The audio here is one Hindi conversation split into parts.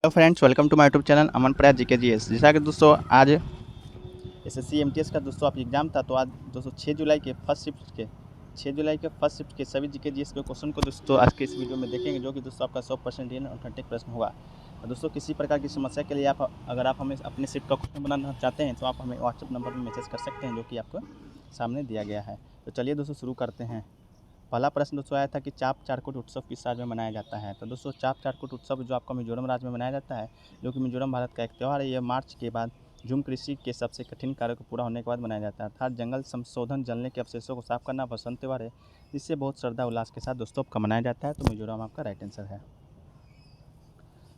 Hello friends, welcome to my YouTube channel Aman Prayas ji के जी एस। जैसा कि दोस्तों आज एसएससी एमटीएस का दोस्तों आप एग्जाम था, तो आज दोस्तों 6 जुलाई के फर्स्ट शिफ्ट के सभी जीके जीएस के क्वेश्चन को दोस्तों आज के इस वीडियो में देखेंगे, जो कि दोस्तों आपका 100% रियल ऑथेंटिक प्रश्न होगा। तो दोस्तों किसी प्रकार की समस्या के लिए अगर आप हमें अपने शिफ्ट का क्वेश्चन बनाना चाहते हैं तो आप हमें व्हाट्सएप नंबर पर मैसेज कर सकते हैं, जो कि आपको सामने दिया गया है। तो चलिए दोस्तों शुरू करते हैं। पहला प्रश्न दोस्तों आया था कि चाप चारकोट उत्सव किस राज्य में मनाया जाता है। तो दोस्तों चाप चारकोट उत्सव जो आपका मिजोरम राज्य में मनाया जाता है, जो कि मिजोरम भारत का एक त्यौहार है। यह मार्च के बाद झूम कृषि के सबसे कठिन कार्य को पूरा होने के बाद मनाया जाता है, अर्थात जंगल संशोधन जलने के अवशेषों को साफ करना बसंत त्यौहार है, जिससे बहुत श्रद्धा उल्लास के साथ दोस्तों आपका मनाया जाता है। तो मिजोरम आपका राइट आंसर है।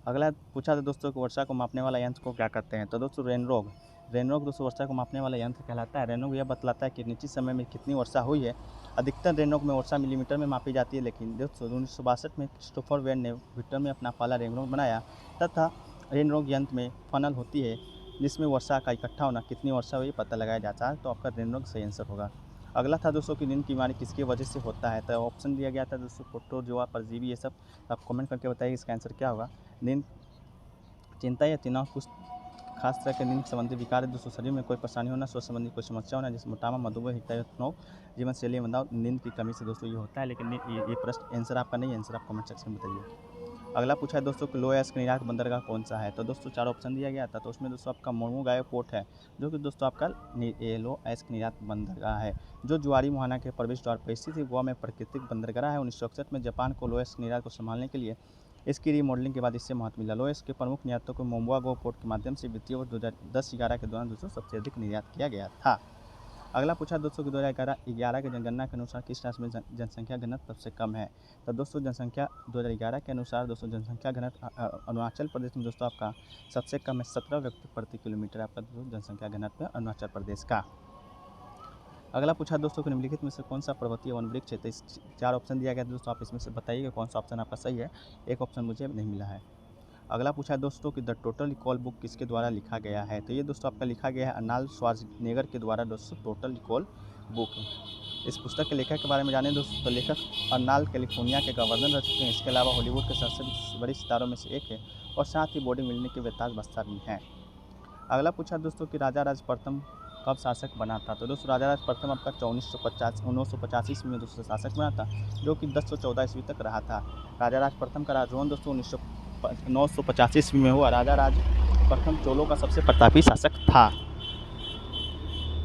अगला पूछा था दोस्तों कि वर्षा को मापने वाला यंत्र को क्या कहते हैं। तो दोस्तों रेनरोग दोस्तों वर्षा को मापने वाला यंत्र कहलाता है। रेनरोग यह बतलाता है कि निश्चित समय में कितनी वर्षा हुई है। अधिकतर रेनरोग में वर्षा मिलीमीटर में मापी जाती है, लेकिन दोस्तों 1962 में क्रिस्टोफर वेन ने मीटर में अपना पहला रेनरोग बनाया तथा रेनरोग यंत्र में फनल होती है, जिसमें वर्षा का इकट्ठा होना कितनी वर्षा हुई पता लगाया जाता है। तो आपका रेनरोग सही आंसर होगा। अगला था दोस्तों कि नींद की बीमारी किसकी वजह से होता है। तो ऑप्शन दिया गया था दोस्तों प्रोटोजोआ, परजीवी, ये सब। आप कमेंट करके बताइए इसका आंसर क्या होगा। नींद, चिंता या तनाव, कुछ खास तरह के नींद संबंधी विकार है दोस्तों, शरीर में कोई परेशानी होना, स्वास्थ्य संबंधी कोई समस्या होना, जैसे मोटापा, मधुमेह, हृदय, जीवन शैली में बदलाव, नींद की कमी से दोस्तों ये होता है। लेकिन ये प्रश्न आंसर आपका नहीं है, आंसर आप कमेंट सेक्शन में बताइए। अगला पूछा है दोस्तों कि लो एस्क निर्यात बंदरगाह कौन सा है। तो दोस्तों 4 ऑप्शन दिया गया था, तो उसमें दोस्तों आपका मोर्मू गायो पोर्ट है, जो कि दोस्तों आपका लो एस्क निर्यात बंदरगाह है, जो जुआरी मुहाना के प्रवेश द्वार पर स्थित है। गोवा में प्राकृतिक बंदरगाह है। 1961 में जापान को लो एस्क निर्यात को संभालने के लिए इसकी रीमॉडलिंग के बाद इससे महत्व मिला। लोएस के प्रमुख निर्यातों को मोम्बुआ गो पोर्ट के माध्यम से वित्तीय वर्ष 2010-11 के दौरान दोस्तों सबसे अधिक निर्यात किया गया था। अगला पूछा दोस्तों कि 2011 की जनगणना के अनुसार किस राज्य में जनसंख्या घनत्व सबसे कम है। तो दोस्तों जनसंख्या 2011 के अनुसार दोस्तों जनसंख्या घनत्व अरुणाचल प्रदेश में दोस्तों आपका सबसे कम है, 17 व्यक्ति प्रति किलोमीटर आपका दोस्तों जनसंख्या घनत्व है अरुणाचल प्रदेश का। अगला पूछा दोस्तों कि निम्नलिखित में से कौन सा पर्वतीय वन वृक्ष है। तो इस 4 ऑप्शन दिया गया है दोस्तों, आप इसमें से बताइए कौन सा ऑप्शन आपका सही है। एक ऑप्शन मुझे नहीं मिला है। अगला पूछा है दोस्तों कि द टोटल रिकॉल बुक किसके द्वारा लिखा गया है। तो ये दोस्तों आपका लिखा गया है अर्नाल्ड श्वार्ज़नेगर के द्वारा दोस्तों टोटल रिकॉल बुक। इस पुस्तक के लेखक के बारे में जाने दोस्तों, तो लेखक अर्नाल्ड कैलिफोर्निया के गवर्नर रह चुके हैं। इसके अलावा हॉलीवुड के सबसे बड़े सितारों में से एक है और साथ ही बॉडी मिलने के बेताज बस्ता भी हैं। अगला पूछा दोस्तों कि राजा राज प्रथम कब शासक बना था। तो दोस्तों राजा राज प्रथम आपका 1985 ईस्वी में दोस्तों शासक बना था, जो कि 1014 ईस्वी तक रहा था। राजा राज प्रथम का राजभवन दोस्तों 985 ईस्वी में हुआ। राजा राज प्रथम चोलों का सबसे प्रतापी शासक था।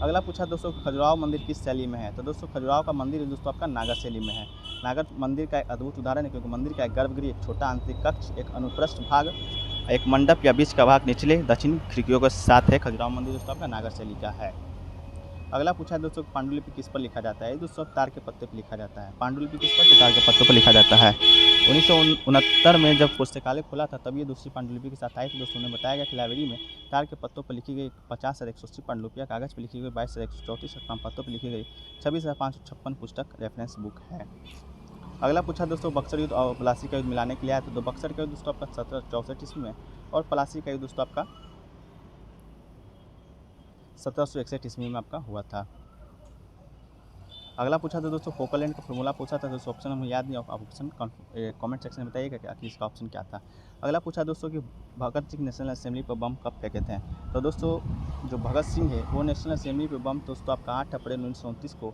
अगला पूछा दोस्तों खजुराहो मंदिर किस शैली में है। तो दोस्तों खजुराहो का मंदिर दोस्तों आपका नागर शैली में है। नागर मंदिर का एक अद्भुत उदाहरण है, क्योंकि मंदिर का एक गर्भगृह, एक छोटा आंतरिक कक्ष, एक अनुप्रस्थ भाग, एक मंडप या बीच का भाग निचले दक्षिण खिड़कियों के साथ है। खजुराहो मंदिर दोस्तों आपका नागर शैली का है। अगला पूछा है दोस्तों पांडुलिपि किस पर लिखा जाता है। दोस्तों तार के पत्ते पर लिखा जाता है। पांडुलिपि किस पर, तो तार के पत्तों पर लिखा जाता है। 1969 में जब पुस्तकालय खुला था तब ये दूसरी पांडुलिपि के साथ आई थी दोस्तों। उन्हें बताया गया कि लाइब्रेरी में तार के पत्तों पर लिखी गई 50,180 पांडुलिपियाँ, कागज़ पर लिखी गई 22,134 और पत्तों पर लिखी गई 26,556 पुस्तक रेफरेंस बुक है। अगला पूछा दोस्तों बक्सर युद्ध और पलासी का युद्ध मिलाने के लिए आया था। तो बक्सर का युद्ध दोस्तों आपका 1764 ईस्वी में और पलासी का युद्ध दोस्तों आपका 1761 ईस्वी में आपका हुआ था। अगला पूछा था दोस्तों फोकलैंड का फॉर्मूला पूछा था दोस्तों, ऑप्शन हमें याद नहीं, आप ऑप्शन कमेंट सेक्शन में बताइएगा कि इसका ऑप्शन क्या था। अगला पूछा दोस्तों कि भगत सिंह नेशनल असेंबली पर बम कब फेंके थे। तो दोस्तों जो भगत सिंह है वो नेशनल असेंबली पर बम दोस्तों आपका 8 अप्रैल 1929 को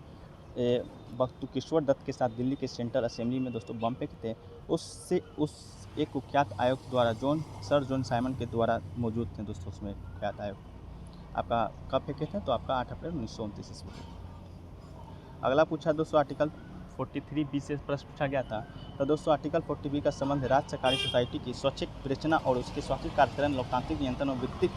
बख्तुकेश्वर दत्त के साथ दिल्ली के सेंट्रल असेंबली में दोस्तों बम फेंके थे। उस एक कुख्यात आयोग द्वारा सर जॉन साइमन के द्वारा मौजूद थे दोस्तों, उसमें कुख्यात आयोग आपका कब फेंके थे, तो आपका 8 अप्रैल 1929 ईस्वी को। अगला पूछा दोस्तों आर्टिकल 43B से प्रश्न पूछा गया था। तो दोस्तों आर्टिकल 40B का संबंध राज्य सहकारी सोसाइटी की स्वैच्छिक विरचना और उसके स्वैच्छिक कार्यकरण, लोकतांत्रिक नियंत्रण और वित्तीय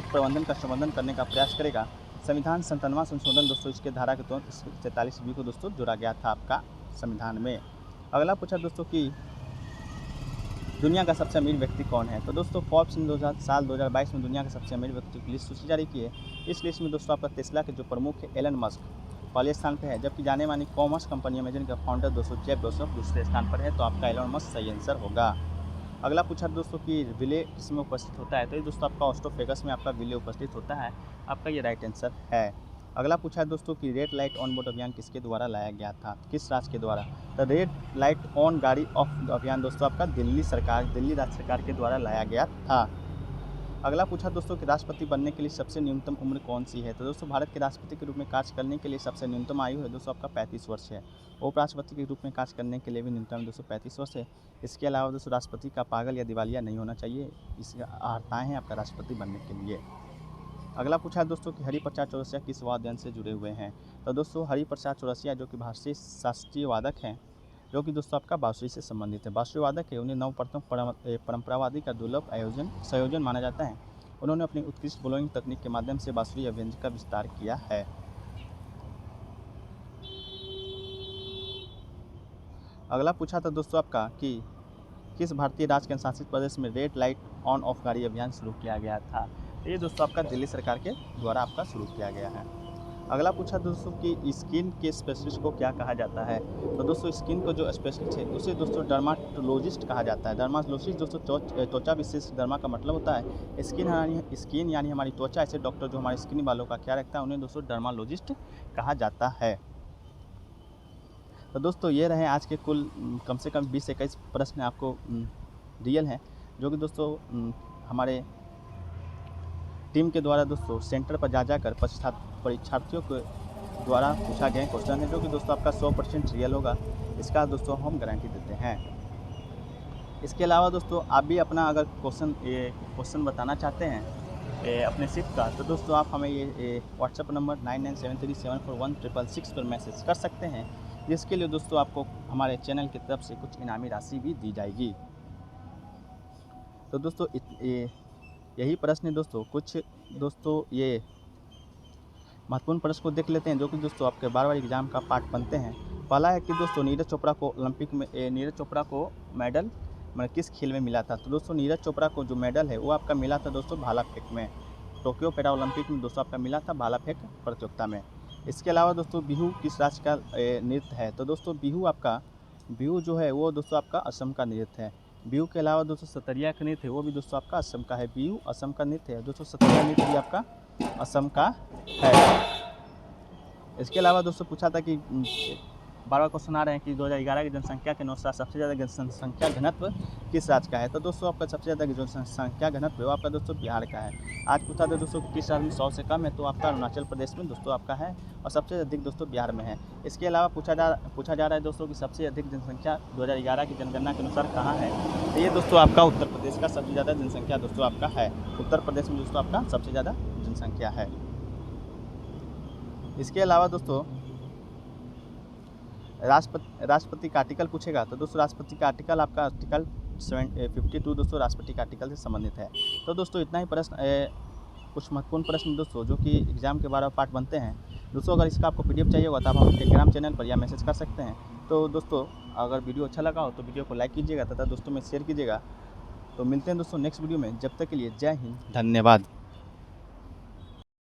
प्रबंधन का संबोधन करने का प्रयास करेगा। संविधान 97वां संशोधन दोस्तों इसके धारा के तहत 43B को दोस्तों जोड़ा गया था आपका संविधान में। अगला पूछा दोस्तों कि दुनिया का सबसे अमीर व्यक्ति कौन है। तो दोस्तों फोर्ब्स ने 2022 में दुनिया के सबसे अमीर व्यक्ति की लिस्ट सूची जारी की है। इस लिस्ट में दोस्तों आपका टेस्ला के जो प्रमुख है एलन मस्क पहले स्थान पर है, जबकि जाने मानी कॉमर्स कंपनी अमेजन का फाउंडर दोस्तों जेफ बेजोस दूसरे स्थान पर है। तो आपका एलन मस्क सही आंसर होगा। अगला पूछा दोस्तों कि विले किसमें उपस्थित होता है। तो ये दोस्तों आपका ऑस्ट्रोफेगस में आपका विले उपस्थित होता है, आपका ये राइट आंसर है। अगला पूछा है दोस्तों कि रेड लाइट ऑन बोर्ड अभियान किसके द्वारा लाया गया था, किस राज्य के द्वारा। तो रेड लाइट ऑन गाड़ी ऑफ अभियान दोस्तों आपका दिल्ली राज्य सरकार के द्वारा लाया गया था। अगला पूछा दोस्तों कि राष्ट्रपति बनने के लिए सबसे न्यूनतम उम्र कौन सी है। तो दोस्तों भारत के राष्ट्रपति के रूप में कार्य करने के लिए सबसे न्यूनतम आयु है दोस्तों आपका 35 वर्ष है। उपराष्ट्रपति के रूप में कार्य करने के लिए भी न्यूनतम दोस्तों 35 वर्ष है। इसके अलावा दोस्तों राष्ट्रपति का पागल या दिवालिया नहीं होना चाहिए, इसकी अर्हताएँ हैं आपका राष्ट्रपति बनने के लिए। अगला पूछा है दोस्तों कि हरिप्रसाद चौरसिया किस वाद्य यंत्र से जुड़े हुए हैं। तो दोस्तों हरिप्रसाद चौरसिया जो कि भारतीय शास्त्रीय वादक हैं, जो कि दोस्तों आपका बांसुरी से संबंधित है, बांसुरी वादक है। उन्हें नवप्रथम परंपरावादी का दुर्लभ संयोजन माना जाता है। उन्होंने अपनी उत्कृष्ट ब्लोइंग तकनीक के माध्यम से बांसुरी अभिव्यंजन का विस्तार किया है। अगला पूछा था दोस्तों आपका कि किस भारतीय राज्य केंद्र शासित प्रदेश में रेड लाइट ऑन ऑफ गाड़ी अभियान शुरू किया गया था। ये दोस्तों आपका दिल्ली सरकार के द्वारा आपका शुरू किया गया है। अगला पूछा दोस्तों कि स्किन के स्पेशलिस्ट को क्या कहा जाता है। तो दोस्तों स्किन को जो स्पेशलिस्ट है उसे दोस्तों डर्माटोलॉजिस्ट कहा जाता है। डर्माटोलॉजिस्ट दोस्तों त्वचा विशेष, डर्मा का मतलब होता है स्किन यानी हमारी त्वचा। ऐसे डॉक्टर जो हमारे स्किन वालों का ख्याल रखता है उन्हें दोस्तों डर्माटोलॉजिस्ट कहा जाता है। तो दोस्तों ये रहे आज के कुल कम से कम 20 से 21 प्रश्न आपको रियल हैं, जो कि दोस्तों हमारे टीम के द्वारा दोस्तों सेंटर पर जाकर परीक्षार्थियों के द्वारा पूछा गया क्वेश्चन है, जो कि दोस्तों आपका 100% रियल होगा। इसका दोस्तों हम गारंटी देते हैं। इसके अलावा दोस्तों आप भी अपना अगर क्वेश्चन बताना चाहते हैं अपने शिफ्ट का, तो दोस्तों आप हमें ये व्हाट्सएप नंबर 9973741666 पर मैसेज कर सकते हैं, जिसके लिए दोस्तों आपको हमारे चैनल की तरफ से कुछ इनामी राशि भी दी जाएगी। तो दोस्तों यही प्रश्न है दोस्तों। कुछ दोस्तों ये महत्वपूर्ण प्रश्न को देख लेते हैं, जो कि दोस्तों आपके बार-बार एग्जाम का पार्ट बनते हैं। पहला है कि दोस्तों नीरज चोपड़ा को मेडल मतलब किस खेल में मिला था। तो दोस्तों नीरज चोपड़ा को जो मेडल है वो आपका मिला था दोस्तों भाला फेंक में, टोक्यो पैरा ओलंपिक में दोस्तों आपका मिला था भाला फेंक प्रतियोगिता में। इसके अलावा दोस्तों बिहू किस राज्य का नृत्य है। तो दोस्तों बिहू जो है वो दोस्तों आपका असम का नृत्य है। बिहू के अलावा दोस्तों सतरिया का नृत्य है, वो भी दोस्तों आपका असम का है। बिहू असम का नृत्य है दोस्तों, सतरिया नृत्य भी आपका असम का है। इसके अलावा दोस्तों पूछा था कि बार-बार क्वेश्चन आ रहे हैं कि 2011 की जनसंख्या के अनुसार सबसे ज़्यादा जनसंख्या घनत्व किस राज्य का है। तो दोस्तों आपका सबसे ज़्यादा जनसंख्या घनत्व वो आपका दोस्तों बिहार का है। आज पूछा था दोस्तों किस राज्य में 100 से कम है, तो आपका अरुणाचल प्रदेश में दोस्तों आपका है, और सबसे अधिक दोस्तों बिहार में है। इसके अलावा पूछा जा रहा है दोस्तों कि सबसे अधिक जनसंख्या 2011 की जनगणना के अनुसार कहाँ है। तो ये दोस्तों आपका उत्तर प्रदेश का सबसे ज़्यादा जनसंख्या दोस्तों आपका है। उत्तर प्रदेश में दोस्तों आपका सबसे ज़्यादा जनसंख्या है। इसके अलावा दोस्तों राष्ट्रपति का आर्टिकल पूछेगा। तो दोस्तों राष्ट्रपति का आर्टिकल आपका आर्टिकल 52 दोस्तों राष्ट्रपति का आर्टिकल से संबंधित है। तो दोस्तों इतना ही प्रश्न कुछ महत्वपूर्ण प्रश्न दोस्तों जो कि एग्जाम के 12 पार्ट बनते हैं। दोस्तों अगर इसका आपको PDF चाहिए होगा तो आप हमारे टेलीग्राम चैनल पर या मैसेज कर सकते हैं। तो दोस्तों अगर वीडियो अच्छा लगा हो तो वीडियो को लाइक कीजिएगा तथा दोस्तों में शेयर कीजिएगा। तो मिलते हैं दोस्तों नेक्स्ट वीडियो में, जब तक के लिए जय हिंद, धन्यवाद।